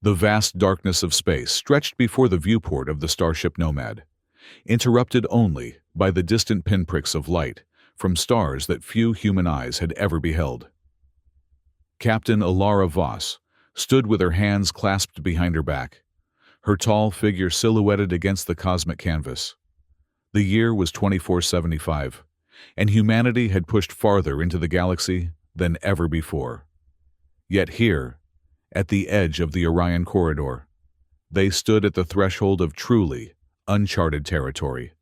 The vast darkness of space stretched before the viewport of the Starship Nomad, interrupted only by the distant pinpricks of light from stars that few human eyes had ever beheld. Captain Alara Voss stood with her hands clasped behind her back, her tall figure silhouetted against the cosmic canvas. The year was 2475, and humanity had pushed farther into the galaxy than ever before. Yet here, at the edge of the Orion corridor, they stood at the threshold of truly uncharted territory.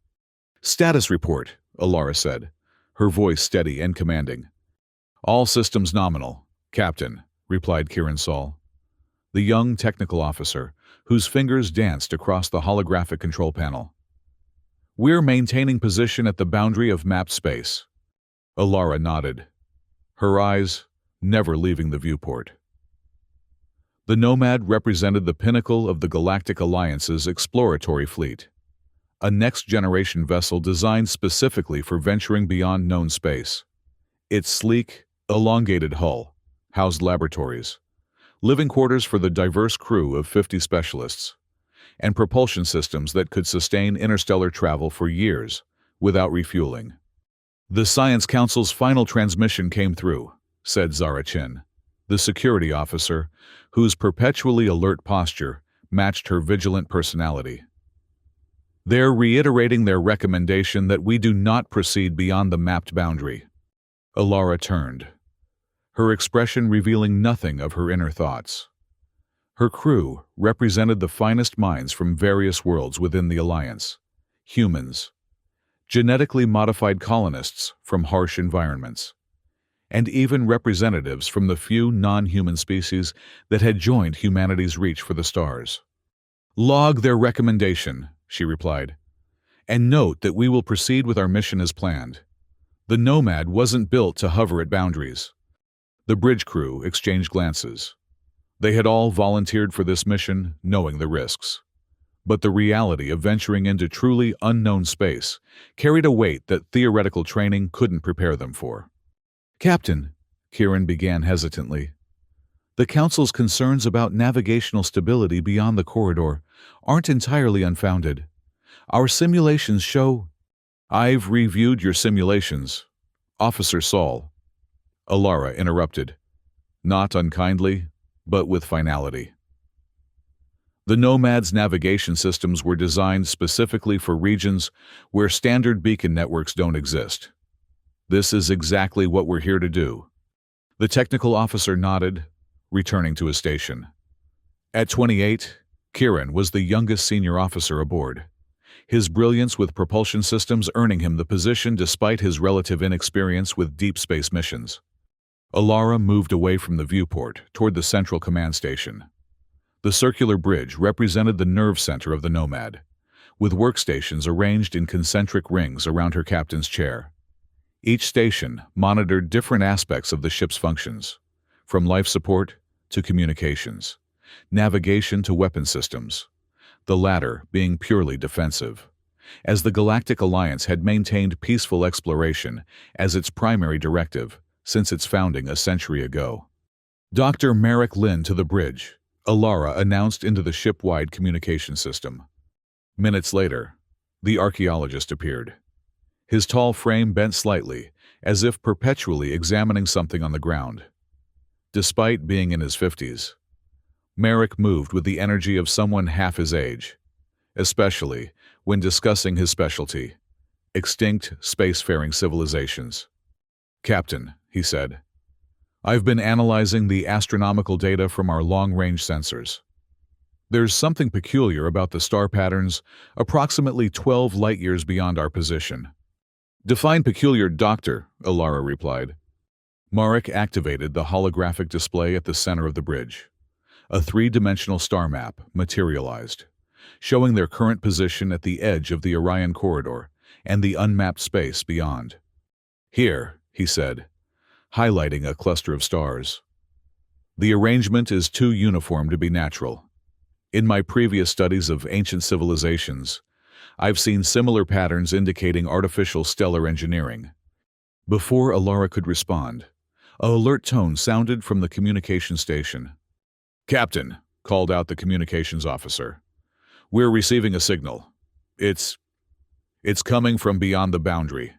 "Status report," Alara said, her voice steady and commanding. "All systems nominal, Captain," replied Kiran Saul, the young technical officer whose fingers danced across the holographic control panel. "We're maintaining position at the boundary of mapped space." Alara nodded, her eyes never leaving the viewport. The Nomad represented the pinnacle of the Galactic Alliance's exploratory fleet, a next-generation vessel designed specifically for venturing beyond known space. Its sleek, elongated hull housed laboratories, living quarters for the diverse crew of 50 specialists, and propulsion systems that could sustain interstellar travel for years without refueling. "The Science Council's final transmission came through," said Zara Chin, the security officer whose perpetually alert posture matched her vigilant personality. "They're reiterating their recommendation that we do not proceed beyond the mapped boundary." Alara turned, her expression revealing nothing of her inner thoughts. Her crew represented the finest minds from various worlds within the Alliance: humans, genetically modified colonists from harsh environments, and even representatives from the few non-human species that had joined humanity's reach for the stars. "Log their recommendation," she replied, "and note that we will proceed with our mission as planned." The Nomad wasn't built to hover at boundaries. The bridge crew exchanged glances. They had all volunteered for this mission, knowing the risks. But the reality of venturing into truly unknown space carried a weight that theoretical training couldn't prepare them for. "Captain," Kiran began hesitantly, "the Council's concerns about navigational stability beyond the corridor aren't entirely unfounded. Our simulations show—" "I've reviewed your simulations, Officer Saul," Alara interrupted, not unkindly, but with finality. "The Nomad's navigation systems were designed specifically for regions where standard beacon networks don't exist. This is exactly what we're here to do." The technical officer nodded, returning to his station. At 28, Kiran was the youngest senior officer aboard, his brilliance with propulsion systems earning him the position despite his relative inexperience with deep space missions. Alara moved away from the viewport toward the central command station. The circular bridge represented the nerve center of the Nomad, with workstations arranged in concentric rings around her captain's chair. Each station monitored different aspects of the ship's functions, from life support to communications, navigation to weapon systems, the latter being purely defensive, as the Galactic Alliance had maintained peaceful exploration as its primary directive since its founding a century ago. "Dr. Merrick Lynn to the bridge," Alara announced into the ship-wide communication system. Minutes later, the archaeologist appeared, his tall frame bent slightly, as if perpetually examining something on the ground. Despite being in his 50s, Merrick moved with the energy of someone half his age, especially when discussing his specialty, extinct spacefaring civilizations. "Captain," he said, "I've been analyzing the astronomical data from our long-range sensors. There's something peculiar about the star patterns approximately 12 light-years beyond our position." "Define peculiar, Doctor," Alara replied. Marek activated the holographic display at the center of the bridge. A three-dimensional star map materialized, showing their current position at the edge of the Orion corridor and the unmapped space beyond. "Here," he said, highlighting a cluster of stars. "The arrangement is too uniform to be natural. In my previous studies of ancient civilizations, I've seen similar patterns indicating artificial stellar engineering." Before Alara could respond, an alert tone sounded from the communication station. "Captain, called out the communications officer. "We're receiving a signal. It's coming from beyond the boundary."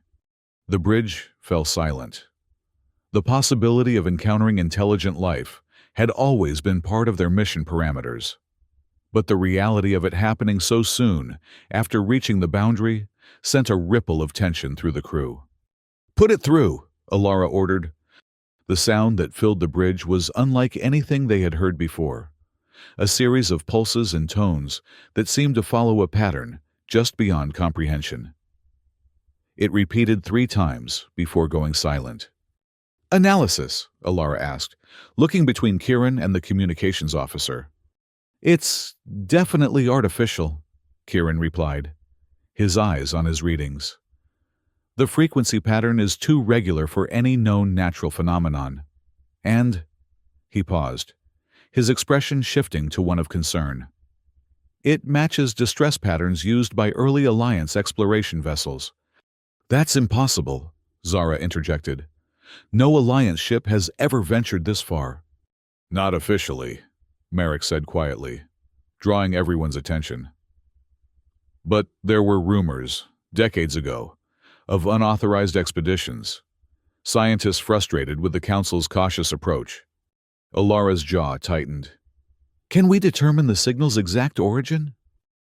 The bridge fell silent. The possibility of encountering intelligent life had always been part of their mission parameters. But the reality of it happening so soon after reaching the boundary sent a ripple of tension through the crew. "Put it through," Alara ordered. The sound that filled the bridge was unlike anything they had heard before, a series of pulses and tones that seemed to follow a pattern just beyond comprehension. It repeated 3 times before going silent. "Analysis?" Alara asked, looking between Kieran and the communications officer. "It's definitely artificial," Kieran replied, his eyes on his readings. "The frequency pattern is too regular for any known natural phenomenon. And—" he paused, his expression shifting to one of concern. "It matches distress patterns used by early Alliance exploration vessels." "That's impossible," Zara interjected. "No Alliance ship has ever ventured this far." "Not officially," Merrick said quietly, drawing everyone's attention. "But there were rumors, decades ago, of unauthorized expeditions. Scientists frustrated with the Council's cautious approach." Alara's jaw tightened. "Can we determine the signal's exact origin?"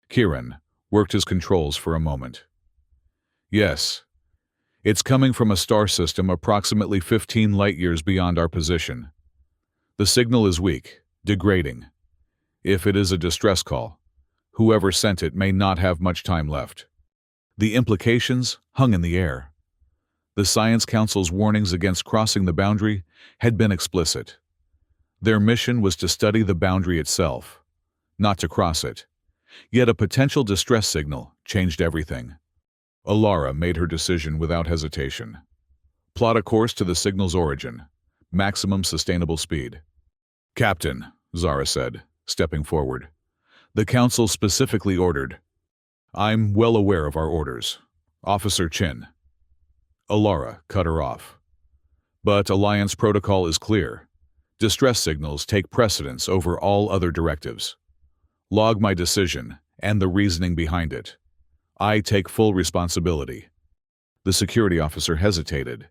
Kieran worked his controls for a moment. "Yes. It's coming from a star system approximately 15 light-years beyond our position. The signal is weak, degrading. If it is a distress call, whoever sent it may not have much time left." The implications hung in the air. The Science Council's warnings against crossing the boundary had been explicit. Their mission was to study the boundary itself, not to cross it. Yet a potential distress signal changed everything. Alara made her decision without hesitation. "Plot a course to the signal's origin. Maximum sustainable speed." "Captain," Zara said, stepping forward. "The Council specifically ordered—" "I'm well aware of our orders. Officer Chin." Alara cut her off. "But Alliance protocol is clear. Distress signals take precedence over all other directives. Log my decision and the reasoning behind it. I take full responsibility." The security officer hesitated,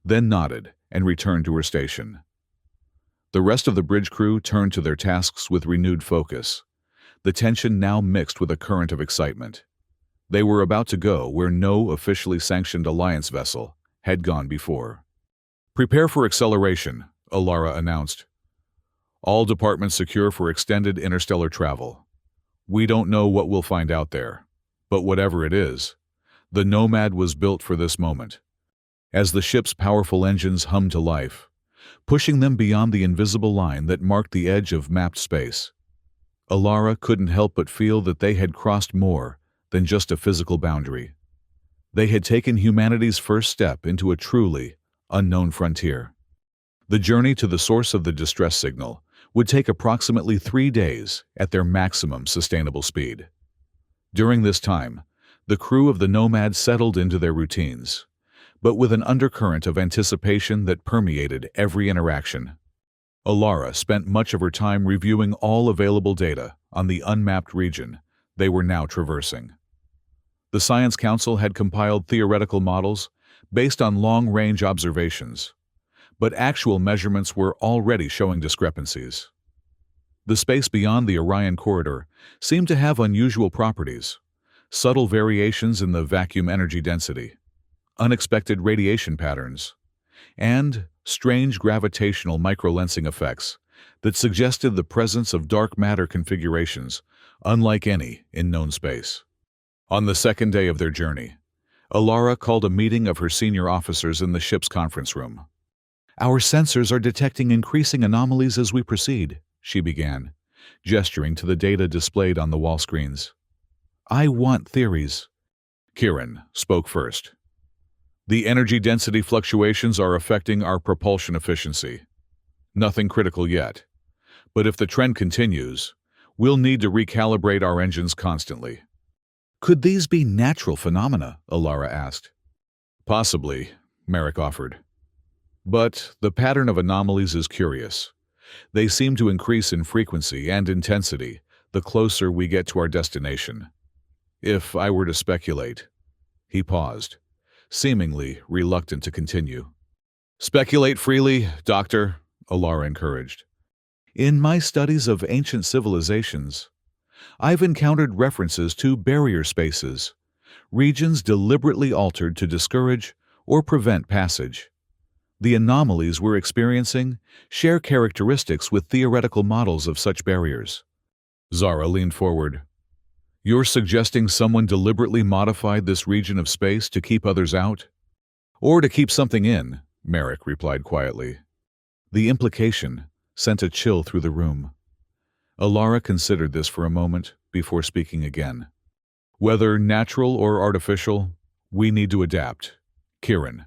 then nodded and returned to her station. The rest of the bridge crew turned to their tasks with renewed focus, the tension now mixed with a current of excitement. They were about to go where no officially sanctioned Alliance vessel had gone before. "Prepare for acceleration," Alara announced. "All departments secure for extended interstellar travel. We don't know what we'll find out there, but whatever it is, the Nomad was built for this moment." As the ship's powerful engines hummed to life, pushing them beyond the invisible line that marked the edge of mapped space, Alara couldn't help but feel that they had crossed more than just a physical boundary. They had taken humanity's first step into a truly unknown frontier. The journey to the source of the distress signal would take approximately 3 days at their maximum sustainable speed. During this time, the crew of the Nomad settled into their routines, but with an undercurrent of anticipation that permeated every interaction. Alara spent much of her time reviewing all available data on the unmapped region they were now traversing. The Science Council had compiled theoretical models based on long-range observations, but actual measurements were already showing discrepancies. The space beyond the Orion corridor seemed to have unusual properties, subtle variations in the vacuum energy density, unexpected radiation patterns, and strange gravitational microlensing effects that suggested the presence of dark matter configurations unlike any in known space. On the second day of their journey, Alara called a meeting of her senior officers in the ship's conference room. "Our sensors are detecting increasing anomalies as we proceed," she began, gesturing to the data displayed on the wall screens. "I want theories." Kieran spoke first. "The energy density fluctuations are affecting our propulsion efficiency. Nothing critical yet, but if the trend continues, we'll need to recalibrate our engines constantly." "Could these be natural phenomena?" Alara asked. "Possibly," Merrick offered. "But the pattern of anomalies is curious, They seem to increase in frequency and intensity the closer we get to our destination. If I were to speculate." He paused, seemingly reluctant to continue. "Speculate freely, Doctor," Alara encouraged. "In my studies of ancient civilizations, I've encountered references to barrier spaces, regions deliberately altered to discourage or prevent passage. The anomalies we're experiencing share characteristics with theoretical models of such barriers." Zara leaned forward. "You're suggesting someone deliberately modified this region of space to keep others out? Or to keep something in?" Merrick replied quietly. The implication sent a chill through the room. Alara considered this for a moment before speaking again. "Whether natural or artificial, we need to adapt. Kieran,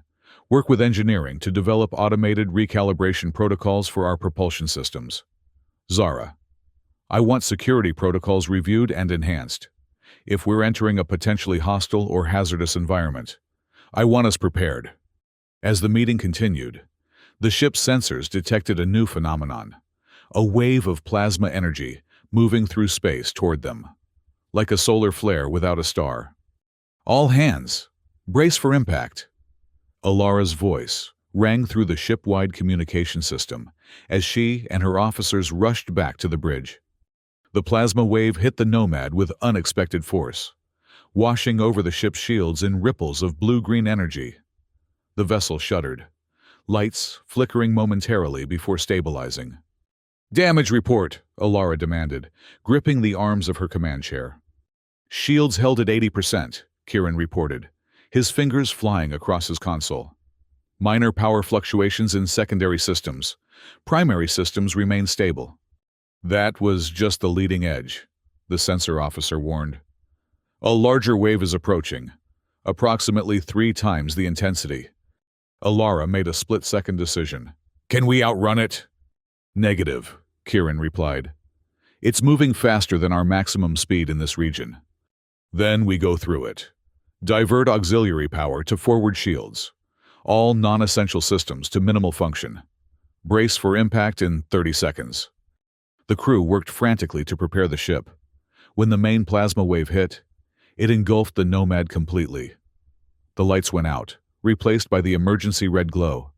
work with engineering to develop automated recalibration protocols for our propulsion systems. Zara, I want security protocols reviewed and enhanced. If we're entering a potentially hostile or hazardous environment, I want us prepared." As the meeting continued, the ship's sensors detected a new phenomenon, a wave of plasma energy moving through space toward them, like a solar flare without a star. "All hands, brace for impact." Alara's voice rang through the ship-wide communication system as she and her officers rushed back to the bridge. The plasma wave hit the Nomad with unexpected force, washing over the ship's shields in ripples of blue-green energy. The vessel shuddered, lights flickering momentarily before stabilizing. "Damage report," Alara demanded, gripping the arms of her command chair. "Shields held at 80%, Kieran reported, his fingers flying across his console. "Minor power fluctuations in secondary systems. Primary systems remain stable." "That was just the leading edge," the sensor officer warned. "A larger wave is approaching, approximately 3 times the intensity." Alara made a split-second decision. "Can we outrun it?" "Negative," Kieran replied. "It's moving faster than our maximum speed in this region." "Then we go through it. Divert auxiliary power to forward shields. All non-essential systems to minimal function. Brace for impact in 30 seconds." The crew worked frantically to prepare the ship. When the main plasma wave hit, it engulfed the Nomad completely. The lights went out, replaced by the emergency red glow.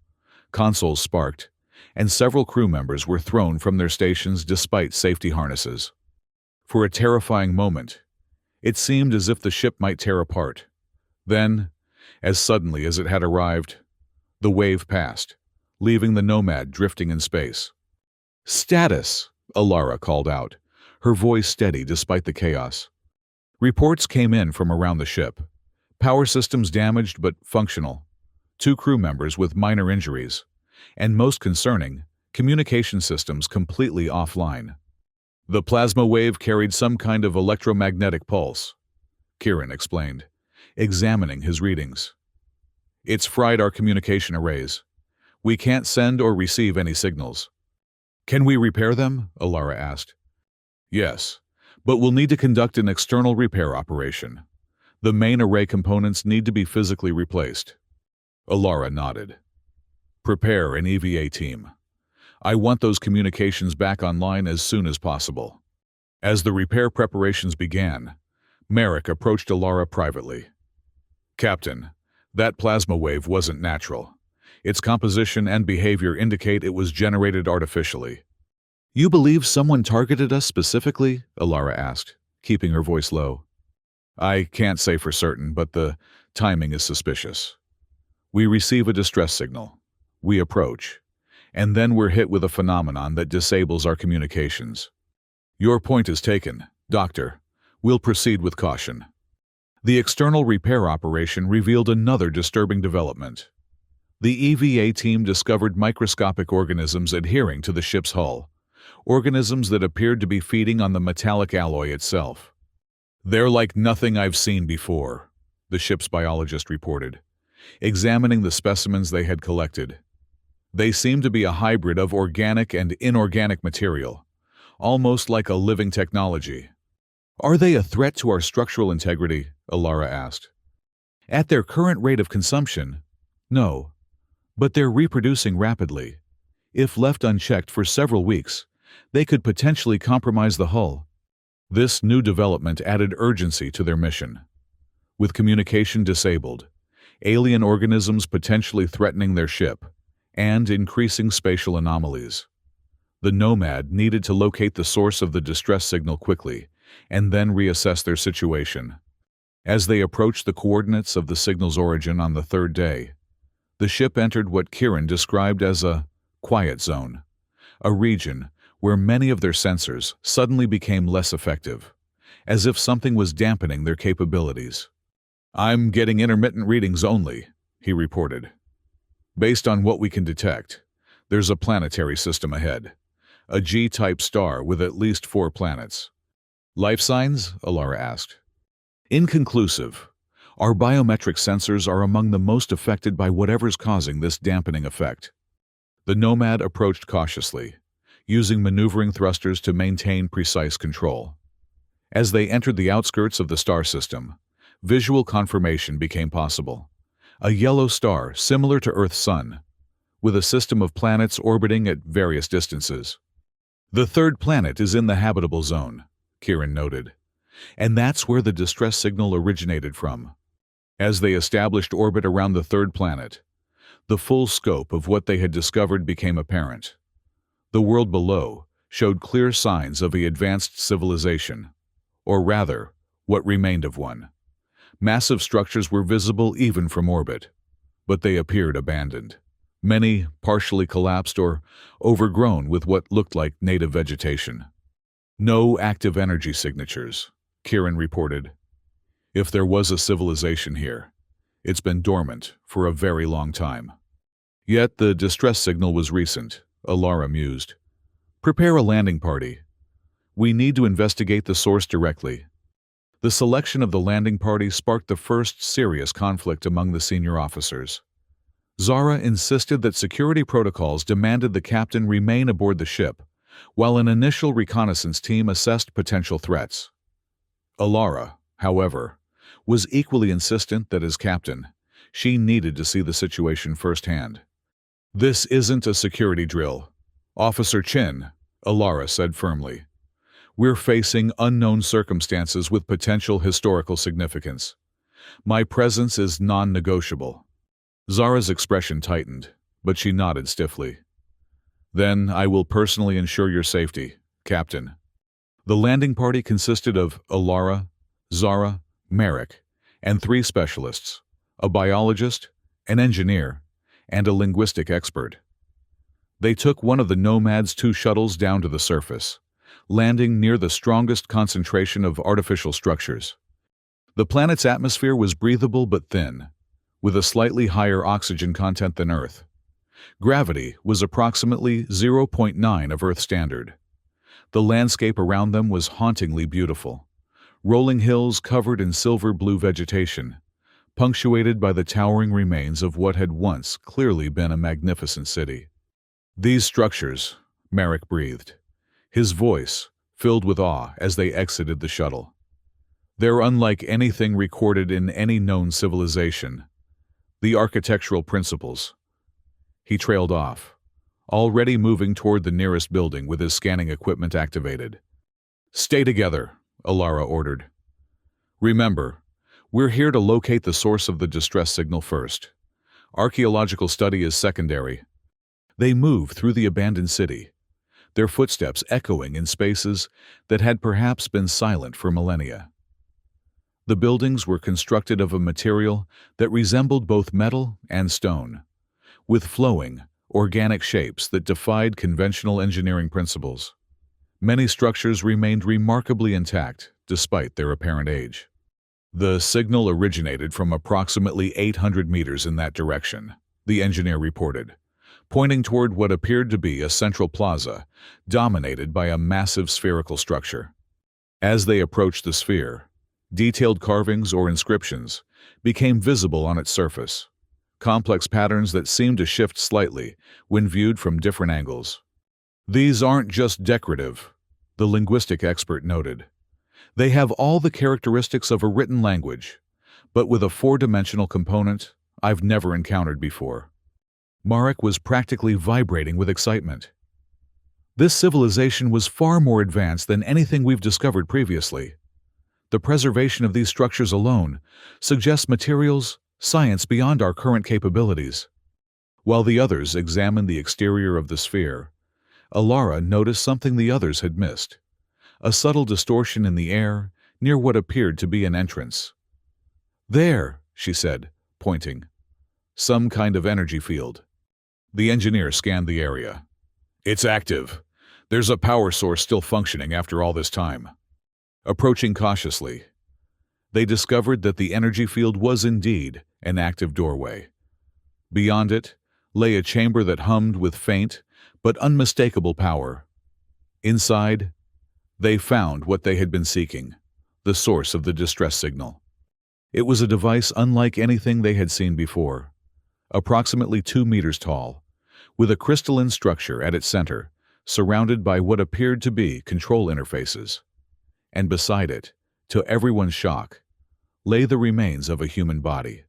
Consoles sparked, and several crew members were thrown from their stations despite safety harnesses. For a terrifying moment, it seemed as if the ship might tear apart. Then, as suddenly as it had arrived, the wave passed, leaving the Nomad drifting in space. "Status," Alara called out, her voice steady despite the chaos. Reports came in from around the ship. Power systems damaged but functional. 2 crew members with minor injuries. And most concerning, communication systems completely offline. "The plasma wave carried some kind of electromagnetic pulse," Kieran explained, examining his readings. "It's fried our communication arrays. We can't send or receive any signals." "Can we repair them?" Alara asked. "Yes, but we'll need to conduct an external repair operation. The main array components need to be physically replaced." Alara nodded. "Prepare an EVA team. I want those communications back online as soon as possible." As the repair preparations began, Merrick approached Alara privately. "Captain, that plasma wave wasn't natural. Its composition and behavior indicate it was generated artificially." "You believe someone targeted us specifically?" Alara asked, keeping her voice low. "I can't say for certain, but the timing is suspicious. We receive a distress signal. We approach, and then we're hit with a phenomenon that disables our communications." "Your point is taken, Doctor. We'll proceed with caution." The external repair operation revealed another disturbing development. The EVA team discovered microscopic organisms adhering to the ship's hull, organisms that appeared to be feeding on the metallic alloy itself. "They're like nothing I've seen before," the ship's biologist reported, examining the specimens they had collected. "They seem to be a hybrid of organic and inorganic material, almost like a living technology." "Are they a threat to our structural integrity?" Alara asked. "At their current rate of consumption, no. But they're reproducing rapidly. If left unchecked for several weeks, they could potentially compromise the hull. This new development added urgency to their mission. With communication disabled, alien organisms potentially threatening their ship, and increasing spatial anomalies, the Nomad needed to locate the source of the distress signal quickly and then reassess their situation. As they approached the coordinates of the signal's origin on the third day, the ship entered what Kieran described as a quiet zone, a region where many of their sensors suddenly became less effective, as if something was dampening their capabilities. "I'm getting intermittent readings only," he reported. "Based on what we can detect, there's a planetary system ahead, a G-type star with at least 4 planets." "Life signs?" Alara asked. "Inconclusive. Our biometric sensors are among the most affected by whatever's causing this dampening effect." The Nomad approached cautiously, using maneuvering thrusters to maintain precise control. As they entered the outskirts of the star system, visual confirmation became possible. A yellow star similar to Earth's sun, with a system of planets orbiting at various distances. "The third planet is in the habitable zone," Kieran noted, "and that's where the distress signal originated from." As they established orbit around the third planet, the full scope of what they had discovered became apparent. The world below showed clear signs of an advanced civilization, or rather, what remained of one. Massive structures were visible even from orbit, but they appeared abandoned. Many partially collapsed or overgrown with what looked like native vegetation. "No active energy signatures," Kieran reported. "If there was a civilization here, it's been dormant for a very long time." Yet the distress signal was recent, Alara mused. "Prepare a landing party. We need to investigate the source directly." The selection of the landing party sparked the first serious conflict among the senior officers. Zara insisted that security protocols demanded the captain remain aboard the ship, while an initial reconnaissance team assessed potential threats. Alara, however, was equally insistent that as captain, she needed to see the situation firsthand. "This isn't a security drill, Officer Chin," Alara said firmly. "We're facing unknown circumstances with potential historical significance. My presence is non-negotiable." Zara's expression tightened, but she nodded stiffly. "Then I will personally ensure your safety, Captain." The landing party consisted of Alara, Zara, Merrick, and 3 specialists, a biologist, an engineer, and a linguistic expert. They took one of the Nomad's 2 shuttles down to the surface, landing near the strongest concentration of artificial structures. The planet's atmosphere was breathable but thin, with a slightly higher oxygen content than Earth. Gravity was approximately 0.9 of Earth standard. The landscape around them was hauntingly beautiful. Rolling hills covered in silver-blue vegetation, punctuated by the towering remains of what had once clearly been a magnificent city. "These structures," Merrick breathed, his voice filled with awe as they exited the shuttle. "They're unlike anything recorded in any known civilization. The architectural principles." He trailed off, already moving toward the nearest building with his scanning equipment activated. "Stay together," Alara ordered. "Remember, we're here to locate the source of the distress signal first. Archaeological study is secondary." They moved through the abandoned city, their footsteps echoing in spaces that had perhaps been silent for millennia. The buildings were constructed of a material that resembled both metal and stone, with flowing, organic shapes that defied conventional engineering principles. Many structures remained remarkably intact despite their apparent age. "The signal originated from approximately 800 meters in that direction," the engineer reported, pointing toward what appeared to be a central plaza dominated by a massive spherical structure. As they approached the sphere, detailed carvings or inscriptions became visible on its surface, complex patterns that seemed to shift slightly when viewed from different angles. "These aren't just decorative," the linguistic expert noted. "They have all the characteristics of a written language, but with a 4-dimensional component I've never encountered before." Marek was practically vibrating with excitement. This civilization was far more advanced than anything we've discovered previously. The preservation of these structures alone suggests materials, science beyond our current capabilities. While the others examined the exterior of the sphere, Alara noticed something the others had missed: a subtle distortion in the air near what appeared to be an entrance. "There," she said, pointing. "Some kind of energy field." The engineer scanned the area. "It's active. There's a power source still functioning after all this time." Approaching cautiously, they discovered that the energy field was indeed an active doorway. Beyond it lay a chamber that hummed with faint but unmistakable power. Inside, they found what they had been seeking: the source of the distress signal. It was a device unlike anything they had seen before, approximately 2 meters tall, with a crystalline structure at its center, surrounded by what appeared to be control interfaces. And beside it, to everyone's shock, lay the remains of a human body.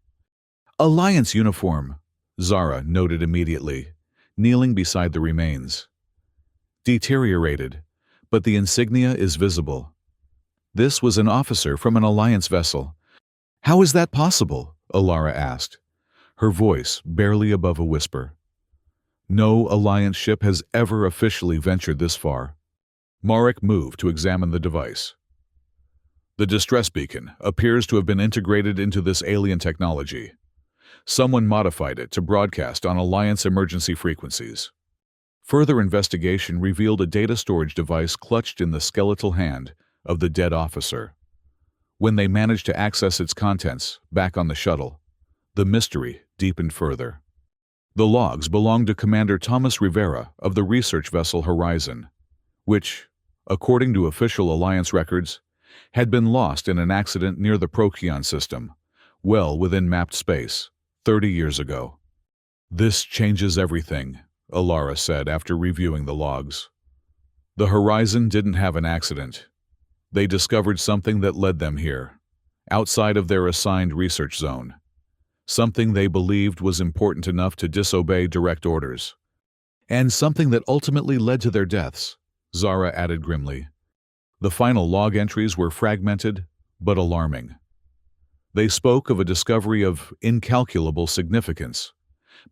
"Alliance uniform," Zara noted immediately, kneeling beside the remains. "Deteriorated, but the insignia is visible." This was an officer from an Alliance vessel. "How is that possible?" Alara asked, her voice barely above a whisper. "No Alliance ship has ever officially ventured this far." Marek moved to examine the device. "The distress beacon appears to have been integrated into this alien technology. Someone modified it to broadcast on Alliance emergency frequencies." Further investigation revealed a data storage device clutched in the skeletal hand of the dead officer. When they managed to access its contents back on the shuttle, the mystery deepened further. The logs belonged to Commander Thomas Rivera of the research vessel Horizon, which, according to official Alliance records, had been lost in an accident near the Procyon system, well within mapped space, 30 years ago. "This changes everything," Alara said after reviewing the logs. "The Horizon didn't have an accident. They discovered something that led them here, outside of their assigned research zone. Something they believed was important enough to disobey direct orders. And something that ultimately led to their deaths," Zara added grimly. The final log entries were fragmented but alarming. They spoke of a discovery of incalculable significance,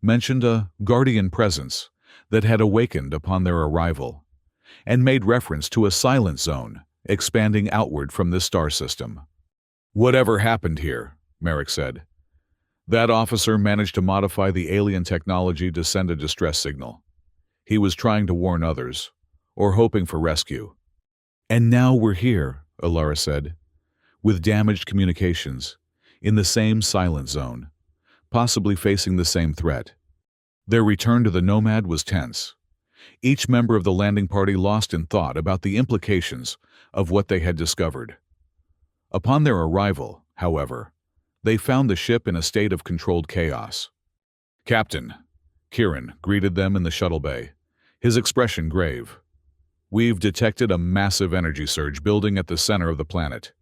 mentioned a guardian presence that had awakened upon their arrival, and made reference to a silent zone expanding outward from this star system. "Whatever happened here," Marek said, "that officer managed to modify the alien technology to send a distress signal. He was trying to warn others, or hoping for rescue." "And now we're here," Alara said, "with damaged communications, in the same silent zone, possibly facing the same threat." Their return to the Nomad was tense. Each member of the landing party lost in thought about the implications of what they had discovered. Upon their arrival, however, they found the ship in a state of controlled chaos. "Captain," Kieran greeted them in the shuttle bay, his expression grave. "We've detected a massive energy surge building at the center of the planet.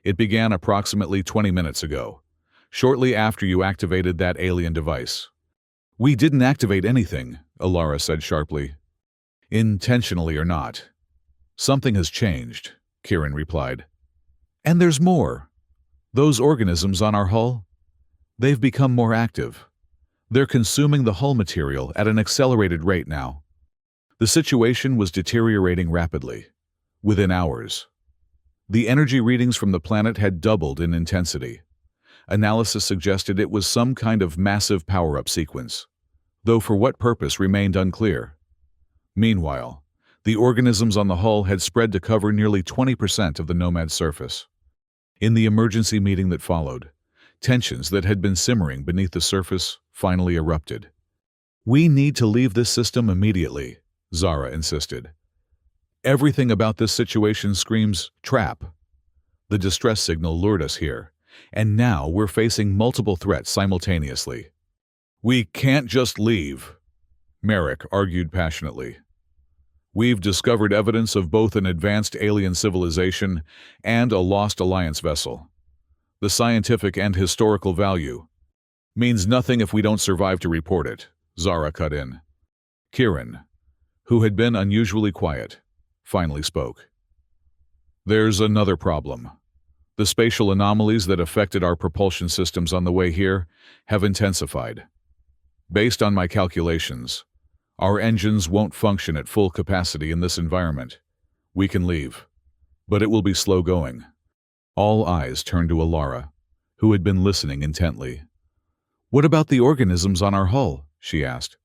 It began approximately 20 minutes ago, shortly after you activated that alien device." "We didn't activate anything," Alara said sharply. "Intentionally or not. Something has changed," Kieran replied. "And there's more. Those organisms on our hull, they've become more active. They're consuming the hull material at an accelerated rate now." The situation was deteriorating rapidly, within hours. The energy readings from the planet had doubled in intensity. Analysis suggested it was some kind of massive power-up sequence, though for what purpose remained unclear. Meanwhile, the organisms on the hull had spread to cover nearly 20% of the Nomad's surface. In the emergency meeting that followed, tensions that had been simmering beneath the surface finally erupted. "We need to leave this system immediately," Zara insisted. "Everything about this situation screams trap. The distress signal lured us here, and now we're facing multiple threats simultaneously." "We can't just leave," Marek argued passionately. "We've discovered evidence of both an advanced alien civilization and a lost Alliance vessel. The scientific and historical value means nothing if we don't survive to report it," Zara cut in. Kieran, who had been unusually quiet, finally spoke. There's another problem. The spatial anomalies that affected our propulsion systems on the way here have intensified. Based on my calculations, our engines won't function at full capacity in this environment. We can leave, but it will be slow going. All eyes turned to Alara, who had been listening intently. What about the organisms on our hull? She asked.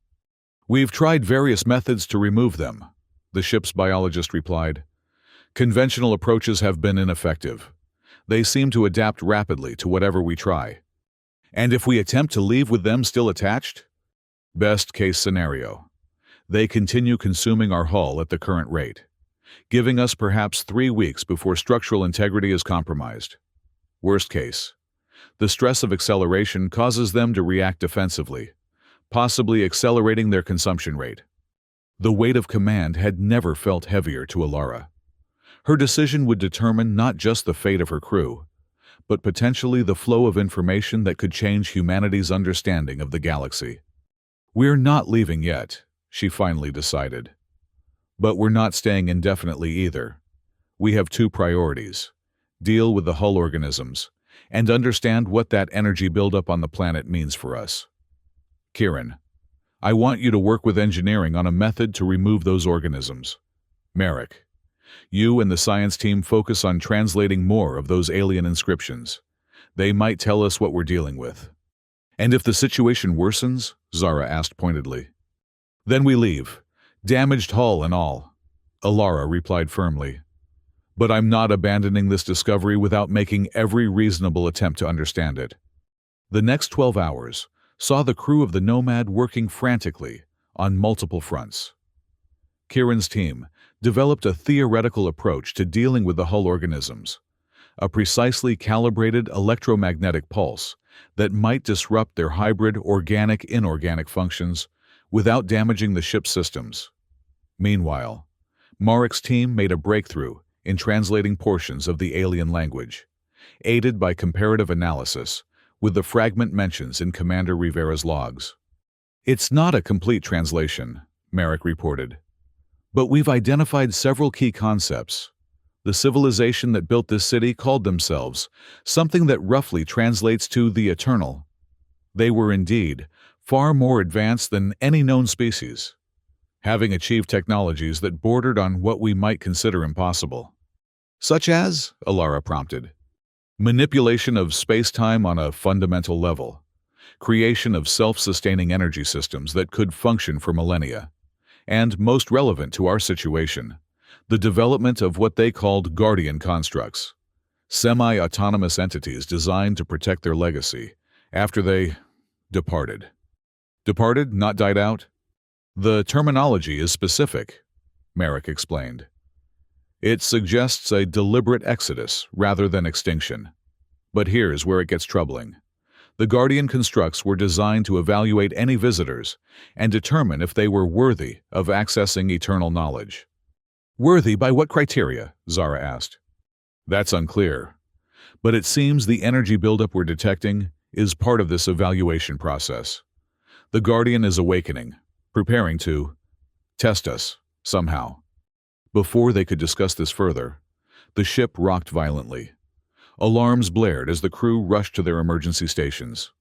We've tried various methods to remove them, the ship's biologist replied. Conventional approaches have been ineffective. They seem to adapt rapidly to whatever we try. And if we attempt to leave with them still attached? Best case scenario. They continue consuming our hull at the current rate, giving us perhaps 3 weeks before structural integrity is compromised. Worst case. The stress of acceleration causes them to react defensively, possibly accelerating their consumption rate. The weight of command had never felt heavier to Alara. Her decision would determine not just the fate of her crew, but potentially the flow of information that could change humanity's understanding of the galaxy. We're not leaving yet, she finally decided. But we're not staying indefinitely either. We have 2 priorities: deal with the hull organisms, and understand what that energy buildup on the planet means for us. Kieran, I want you to work with engineering on a method to remove those organisms. Merrick, you and the science team focus on translating more of those alien inscriptions. They might tell us what we're dealing with. And if the situation worsens, Zara asked pointedly. Then we leave, damaged hull and all. Alara replied firmly. But I'm not abandoning this discovery without making every reasonable attempt to understand it. The next 12 hours saw the crew of the Nomad working frantically on multiple fronts. Kieran's team developed a theoretical approach to dealing with the hull organisms, a precisely calibrated electromagnetic pulse that might disrupt their hybrid organic-inorganic functions without damaging the ship's systems. Meanwhile, Marik's team made a breakthrough in translating portions of the alien language, aided by comparative analysis with the fragment mentions in Commander Rivera's logs. It's not a complete translation, Marik reported, but we've identified several key concepts. The civilization that built this city called themselves something that roughly translates to the eternal. They were indeed far more advanced than any known species, having achieved technologies that bordered on what we might consider impossible. Such as, Alara prompted, manipulation of space-time on a fundamental level, creation of self-sustaining energy systems that could function for millennia, and, most relevant to our situation, the development of what they called guardian constructs, semi-autonomous entities designed to protect their legacy after they departed. Departed, not died out? The terminology is specific, Marik explained. It suggests a deliberate exodus rather than extinction. But here's where it gets troubling. The Guardian constructs were designed to evaluate any visitors and determine if they were worthy of accessing eternal knowledge. Worthy by what criteria? Zara asked. That's unclear. But it seems the energy buildup we're detecting is part of this evaluation process. The Guardian is awakening, preparing to test us, somehow. Before they could discuss this further, the ship rocked violently. Alarms blared as the crew rushed to their emergency stations.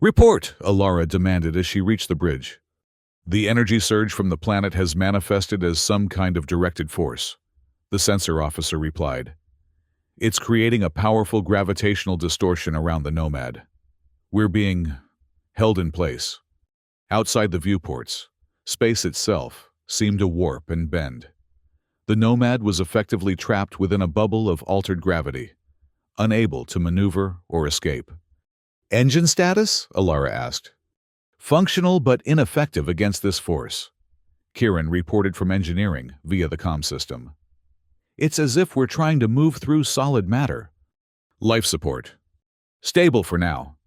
Report, Alara demanded as she reached the bridge. The energy surge from the planet has manifested as some kind of directed force, the sensor officer replied. It's creating a powerful gravitational distortion around the Nomad. We're being held in place. Outside the viewports, space itself seemed to warp and bend. The Nomad was effectively trapped within a bubble of altered gravity, unable to maneuver or escape. Engine status? Alara asked. Functional but ineffective against this force, Kieran reported from engineering via the comm system. It's as if we're trying to move through solid matter. Life support. Stable for now,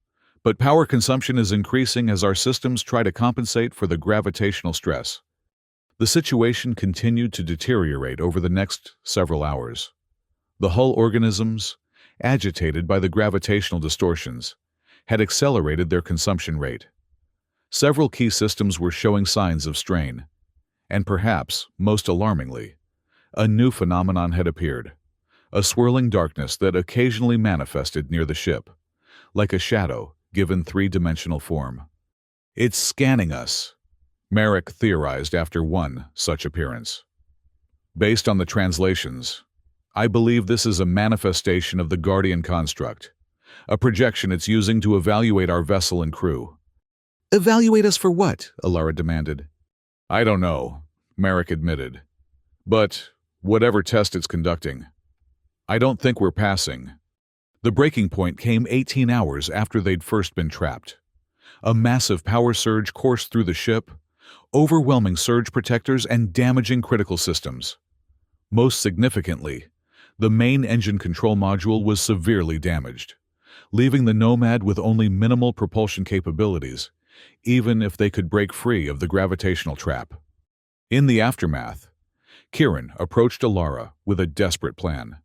but power consumption is increasing as our systems try to compensate for the gravitational stress. The situation continued to deteriorate over the next several hours. The hull organisms, agitated by the gravitational distortions, had accelerated their consumption rate. Several key systems were showing signs of strain, and perhaps, most alarmingly, a new phenomenon had appeared, a swirling darkness that occasionally manifested near the ship, like a shadow given three-dimensional form. "It's scanning us," Merrick theorized after one such appearance. "Based on the translations, I believe this is a manifestation of the Guardian construct, a projection it's using to evaluate our vessel and crew." "Evaluate us for what?" Alara demanded. "I don't know," Merrick admitted. "But whatever test it's conducting, I don't think we're passing." The breaking point came 18 hours after they'd first been trapped. A massive power surge coursed through the ship, overwhelming surge protectors and damaging critical systems. Most significantly, the main engine control module was severely damaged, leaving the Nomad with only minimal propulsion capabilities, even if they could break free of the gravitational trap. In the aftermath, Kieran approached Alara with a desperate plan.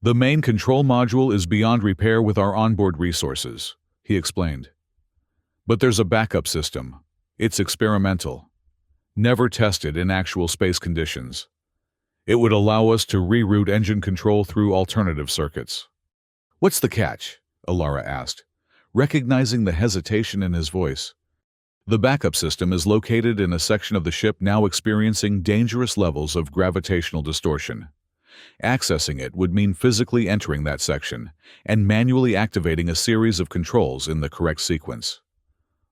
"The main control module is beyond repair with our onboard resources," he explained. "But there's a backup system. It's experimental, never tested in actual space conditions. It would allow us to reroute engine control through alternative circuits." "What's the catch?" Alara asked, recognizing the hesitation in his voice. "The backup system is located in a section of the ship now experiencing dangerous levels of gravitational distortion. Accessing it would mean physically entering that section and manually activating a series of controls in the correct sequence.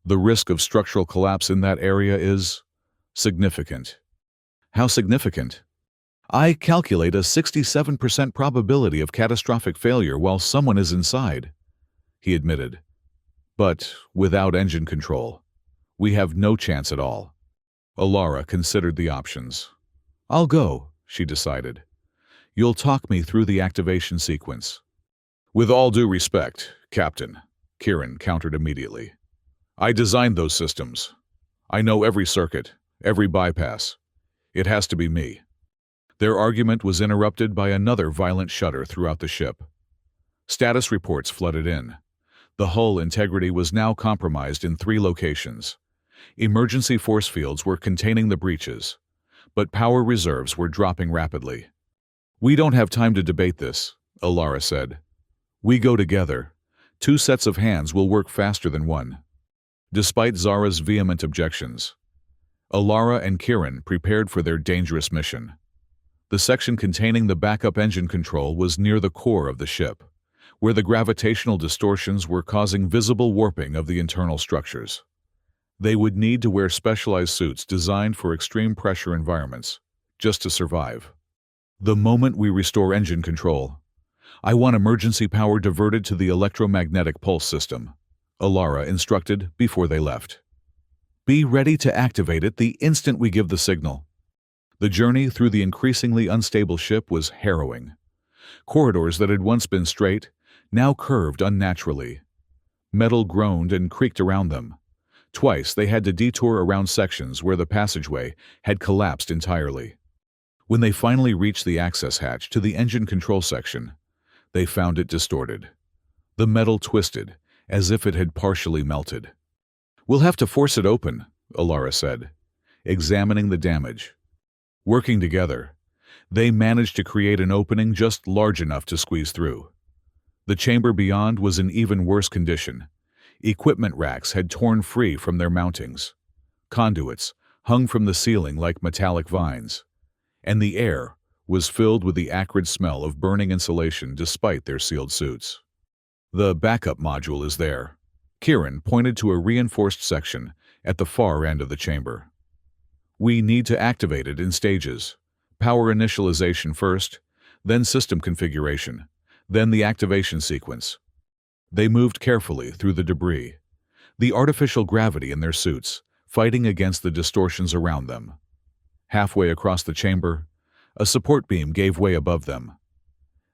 The risk of structural collapse in that area is significant." "How significant?" "I calculate a 67% probability of catastrophic failure while someone is inside," he admitted. "But without engine control, we have no chance at all." Alara considered the options. "I'll go," she decided. "You'll talk me through the activation sequence." "With all due respect, Captain," Kieran countered immediately. "I designed those systems. I know every circuit, every bypass. It has to be me." Their argument was interrupted by another violent shudder throughout the ship. Status reports flooded in. The hull integrity was now compromised in 3 locations. Emergency force fields were containing the breaches, but power reserves were dropping rapidly. "We don't have time to debate this," Alara said. "We go together. 2 sets of hands will work faster than one." Despite Zara's vehement objections, Alara and Kieran prepared for their dangerous mission. The section containing the backup engine control was near the core of the ship, where the gravitational distortions were causing visible warping of the internal structures. They would need to wear specialized suits designed for extreme pressure environments, just to survive. "The moment we restore engine control, I want emergency power diverted to the electromagnetic pulse system," Alara instructed before they left. "Be ready to activate it the instant we give the signal." The journey through the increasingly unstable ship was harrowing. Corridors that had once been straight now curved unnaturally. Metal groaned and creaked around them. Twice they had to detour around sections where the passageway had collapsed entirely. When they finally reached the access hatch to the engine control section, they found it distorted. The metal twisted, as if it had partially melted. "We'll have to force it open," Alara said, examining the damage. Working together, they managed to create an opening just large enough to squeeze through. The chamber beyond was in even worse condition. Equipment racks had torn free from their mountings. Conduits hung from the ceiling like metallic vines, and the air was filled with the acrid smell of burning insulation despite their sealed suits. "The backup module is there." Kieran pointed to a reinforced section at the far end of the chamber. "We need to activate it in stages. Power initialization first, then system configuration, then the activation sequence." They moved carefully through the debris, the artificial gravity in their suits fighting against the distortions around them. Halfway across the chamber, a support beam gave way above them.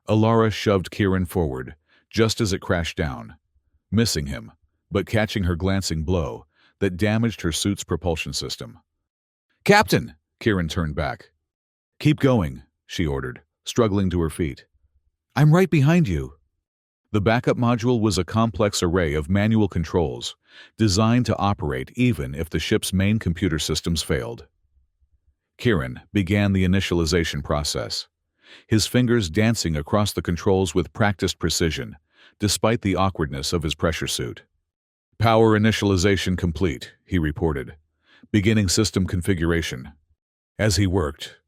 Alara shoved Kieran forward, just as it crashed down, missing him, but catching her glancing blow that damaged her suit's propulsion system. "Captain!" Kieran turned back. "Keep going," she ordered, struggling to her feet. "I'm right behind you." The backup module was a complex array of manual controls, designed to operate even if the ship's main computer systems failed. Kieran began the initialization process, his fingers dancing across the controls with practiced precision, despite the awkwardness of his pressure suit. "Power initialization complete," he reported, beginning system configuration. As he worked,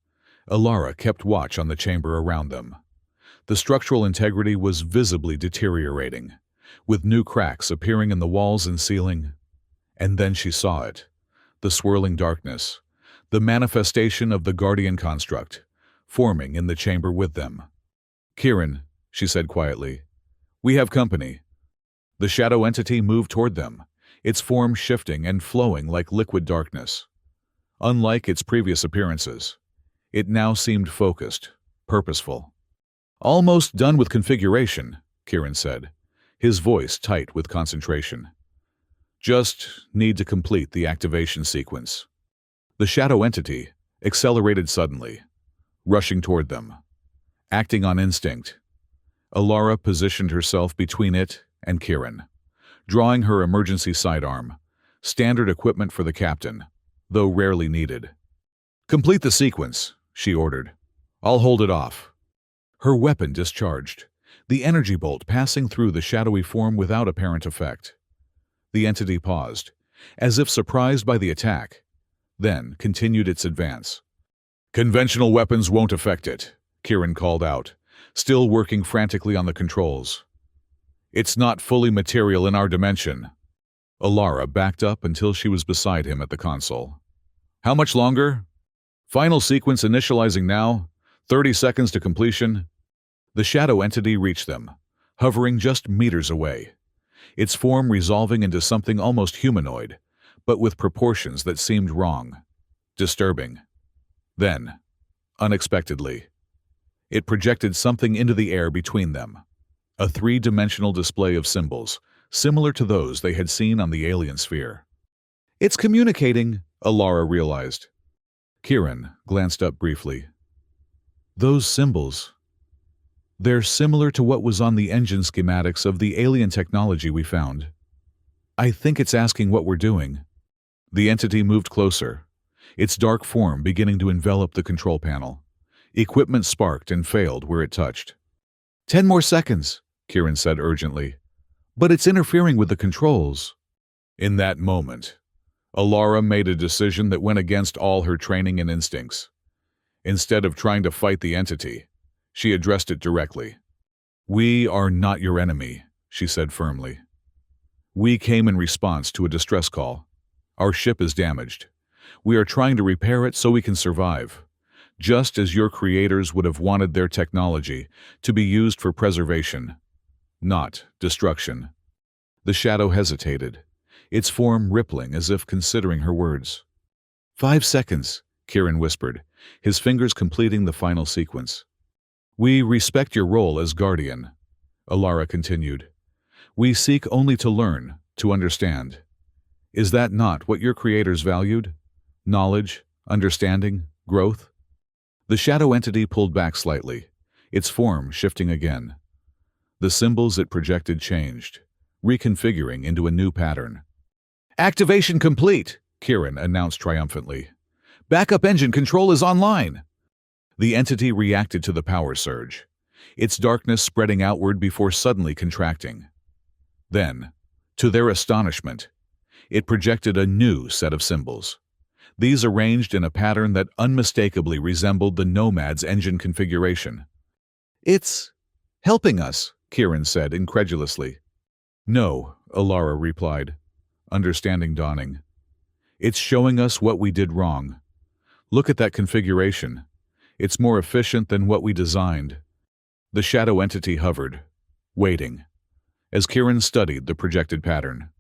Alara kept watch on the chamber around them. The structural integrity was visibly deteriorating, with new cracks appearing in the walls and ceiling. And then she saw it, the swirling darkness, the manifestation of the Guardian construct, forming in the chamber with them. "Kieran," she said quietly, "we have company." The shadow entity moved toward them, its form shifting and flowing like liquid darkness. Unlike its previous appearances, it now seemed focused, purposeful. "Almost done with configuration," Kieran said, his voice tight with concentration. "Just need to complete the activation sequence." The shadow entity accelerated suddenly, rushing toward them. Acting on instinct, Alara positioned herself between it and Kieran, drawing her emergency sidearm, standard equipment for the captain, though rarely needed. "Complete the sequence," she ordered. "I'll hold it off." Her weapon discharged, the energy bolt passing through the shadowy form without apparent effect. The entity paused, as if surprised by the attack, then continued its advance. "Conventional weapons won't affect it," Kieran called out, still working frantically on the controls. "It's not fully material in our dimension." Alara backed up until she was beside him at the console. "How much longer?" "Final sequence initializing now. 30 seconds to completion." The shadow entity reached them, hovering just meters away, its form resolving into something almost humanoid, but with proportions that seemed wrong, disturbing. Then, unexpectedly, it projected something into the air between them, a three-dimensional display of symbols, similar to those they had seen on the alien sphere. "It's communicating," Alara realized. Kieran glanced up briefly. "Those symbols, they're similar to what was on the engine schematics of the alien technology we found. I think it's asking what we're doing." The entity moved closer, its dark form beginning to envelop the control panel. Equipment sparked and failed where it touched. 10 more seconds," Kieran said urgently. "But it's interfering with the controls." In that moment, Alara made a decision that went against all her training and instincts. Instead of trying to fight the entity, she addressed it directly. "We are not your enemy," she said firmly. "We came in response to a distress call. Our ship is damaged. We are trying to repair it so we can survive, just as your creators would have wanted their technology to be used for preservation, not destruction." The shadow hesitated, its form rippling as if considering her words. 5 seconds, Kieran whispered, his fingers completing the final sequence. "We respect your role as guardian," Alara continued. "We seek only to learn, to understand. Is that not what your creators valued? Knowledge, understanding, growth?" The shadow entity pulled back slightly, its form shifting again. The symbols it projected changed, reconfiguring into a new pattern. "Activation complete," Kieran announced triumphantly. "Backup engine control is online." The entity reacted to the power surge, its darkness spreading outward before suddenly contracting. Then, to their astonishment, it projected a new set of symbols. These arranged in a pattern that unmistakably resembled the Nomad's engine configuration. "It's helping us," Kieran said incredulously. "No," Alara replied, understanding dawning. "It's showing us what we did wrong. Look at that configuration. It's more efficient than what we designed." The shadow entity hovered, waiting, as Kieran studied the projected pattern.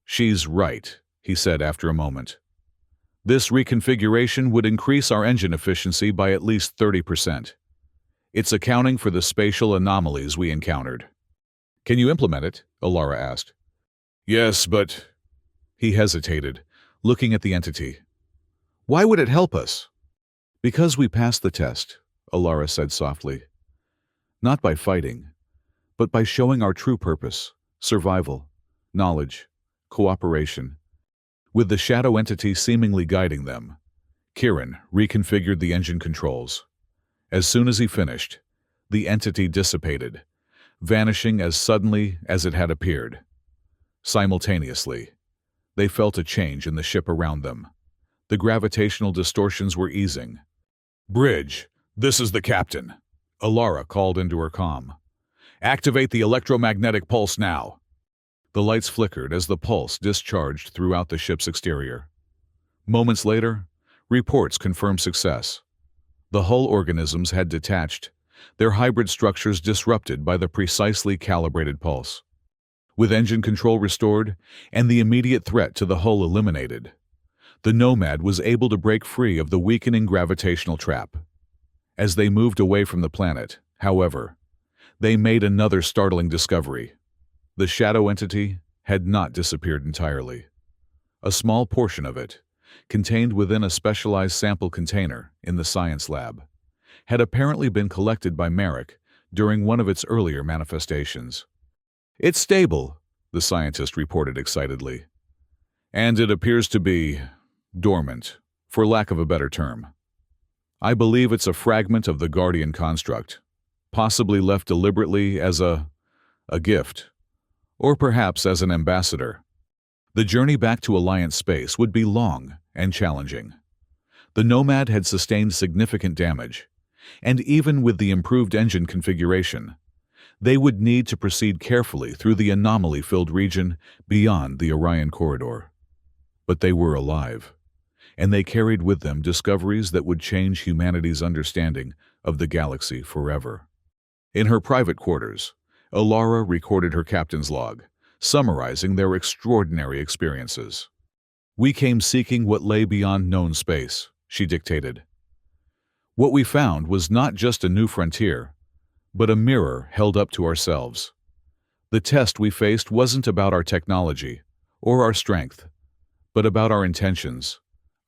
"She's right," he said after a moment. "This reconfiguration would increase our engine efficiency by at least 30%. It's accounting for the spatial anomalies we encountered." "Can you implement it?" Alara asked. "Yes, but—" He hesitated, looking at the entity. "Why would it help us?" "Because we passed the test," Alara said softly. "Not by fighting, but by showing our true purpose: survival, knowledge, cooperation. With the shadow entity seemingly guiding them, Kieran reconfigured the engine controls. As soon as he finished, the entity dissipated, vanishing as suddenly as it had appeared. Simultaneously, they felt a change in the ship around them. The gravitational distortions were easing. "Bridge, this is the captain," Alara called into her comm. "Activate the electromagnetic pulse now." The lights flickered as the pulse discharged throughout the ship's exterior. Moments later, reports confirmed success. The hull organisms had detached, their hybrid structures disrupted by the precisely calibrated pulse. With engine control restored and the immediate threat to the hull eliminated, the Nomad was able to break free of the weakening gravitational trap. As they moved away from the planet, however, they made another startling discovery. The shadow entity had not disappeared entirely. A small portion of it, contained within a specialized sample container in the science lab, had apparently been collected by Merrick during one of its earlier manifestations. "It's stable," the scientist reported excitedly. "And it appears to be dormant, for lack of a better term. I believe it's a fragment of the Guardian construct, possibly left deliberately as a gift, or perhaps as an ambassador." The journey back to Alliance space would be long and challenging. The Nomad had sustained significant damage, and even with the improved engine configuration, they would need to proceed carefully through the anomaly-filled region beyond the Orion corridor. But they were alive, and they carried with them discoveries that would change humanity's understanding of the galaxy forever. In her private quarters, Alara recorded her captain's log, summarizing their extraordinary experiences. "We came seeking what lay beyond known space," she dictated. "What we found was not just a new frontier, but a mirror held up to ourselves. The test we faced wasn't about our technology or our strength, but about our intentions,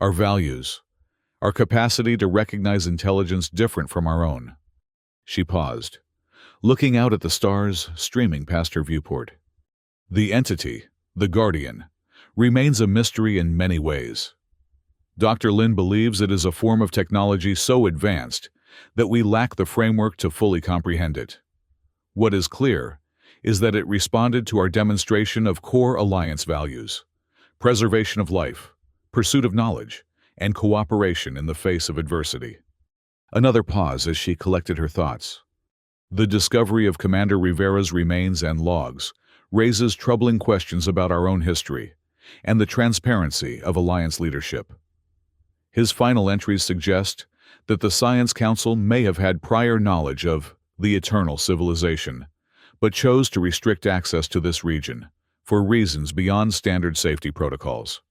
our values, our capacity to recognize intelligence different from our own." She paused, looking out at the stars streaming past her viewport. "The entity, the Guardian, remains a mystery in many ways. Dr. Lin believes it is a form of technology so advanced that we lack the framework to fully comprehend it. What is clear is that it responded to our demonstration of core Alliance values: preservation of life, pursuit of knowledge, and cooperation in the face of adversity." Another pause as she collected her thoughts. The discovery of Commander Rivera's remains and logs raises troubling questions about our own history and the transparency of Alliance leadership. His final entries suggest that the Science Council may have had prior knowledge of the eternal civilization, but chose to restrict access to this region for reasons beyond standard safety protocols.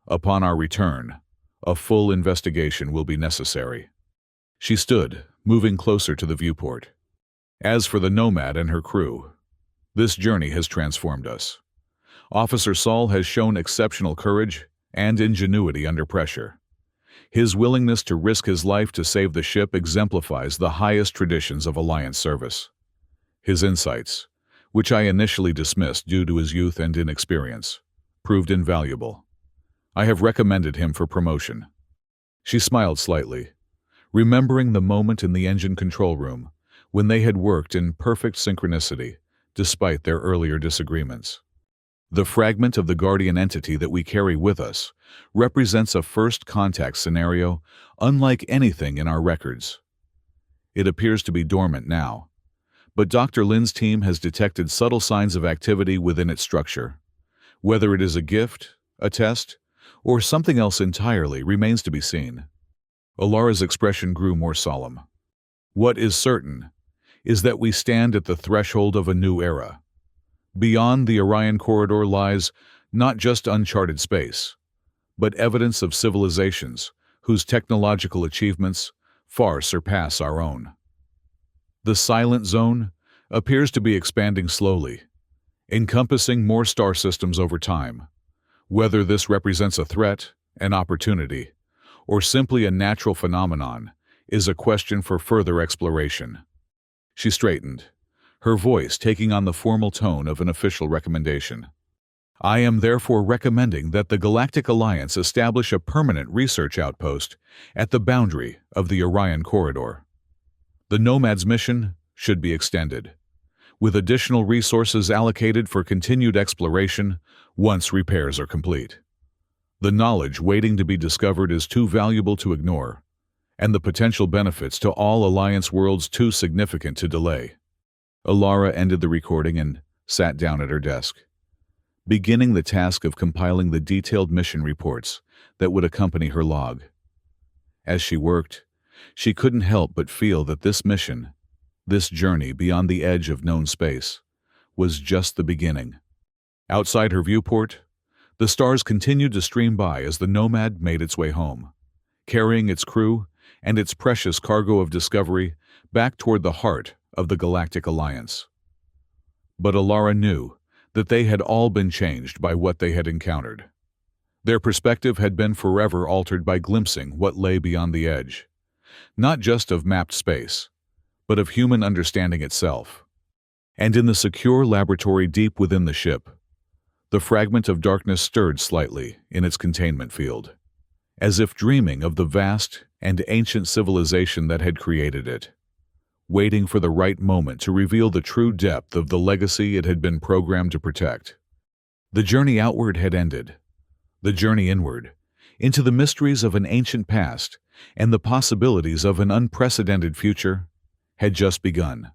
Upon our return, a full investigation will be necessary. She stood, moving closer to the viewport. As for the Nomad and her crew, this journey has transformed us. Officer Saul has shown exceptional courage and ingenuity under pressure. His willingness to risk his life to save the ship exemplifies the highest traditions of Alliance service. His insights, which I initially dismissed due to his youth and inexperience, proved invaluable. I have recommended him for promotion." She smiled slightly, remembering the moment in the engine control room when they had worked in perfect synchronicity despite their earlier disagreements. The fragment of the Guardian entity that we carry with us represents a first contact scenario unlike anything in our records. It appears to be dormant now, but Dr. Lin's team has detected subtle signs of activity within its structure. Whether it is a gift, a test, or something else entirely remains to be seen. Alara's expression grew more solemn. "What is certain is that we stand at the threshold of a new era. Beyond the Orion corridor lies not just uncharted space, but evidence of civilizations whose technological achievements far surpass our own. The Silent Zone appears to be expanding slowly, encompassing more star systems over time. Whether this represents a threat, an opportunity, or simply a natural phenomenon is a question for further exploration." She straightened, her voice taking on the formal tone of an official recommendation. I am therefore recommending that the Galactic Alliance establish a permanent research outpost at the boundary of the Orion Corridor. The Nomad's mission should be extended, with additional resources allocated for continued exploration once repairs are complete. The knowledge waiting to be discovered is too valuable to ignore, and the potential benefits to all Alliance worlds too significant to delay. Alara ended the recording and sat down at her desk, beginning the task of compiling the detailed mission reports that would accompany her log. As she worked, she couldn't help but feel that this mission, this journey beyond the edge of known space, was just the beginning. Outside her viewport, the stars continued to stream by as the Nomad made its way home, carrying its crew and its precious cargo of discovery back toward the heart of the Galactic Alliance. But Alara knew that they had all been changed by what they had encountered. Their perspective had been forever altered by glimpsing what lay beyond the edge, not just of mapped space, but of human understanding itself. And in the secure laboratory deep within the ship, the fragment of darkness stirred slightly in its containment field, as if dreaming of the vast and ancient civilization that had created it, waiting for the right moment to reveal the true depth of the legacy it had been programmed to protect. The journey outward had ended. The journey inward, into the mysteries of an ancient past and the possibilities of an unprecedented future, had just begun.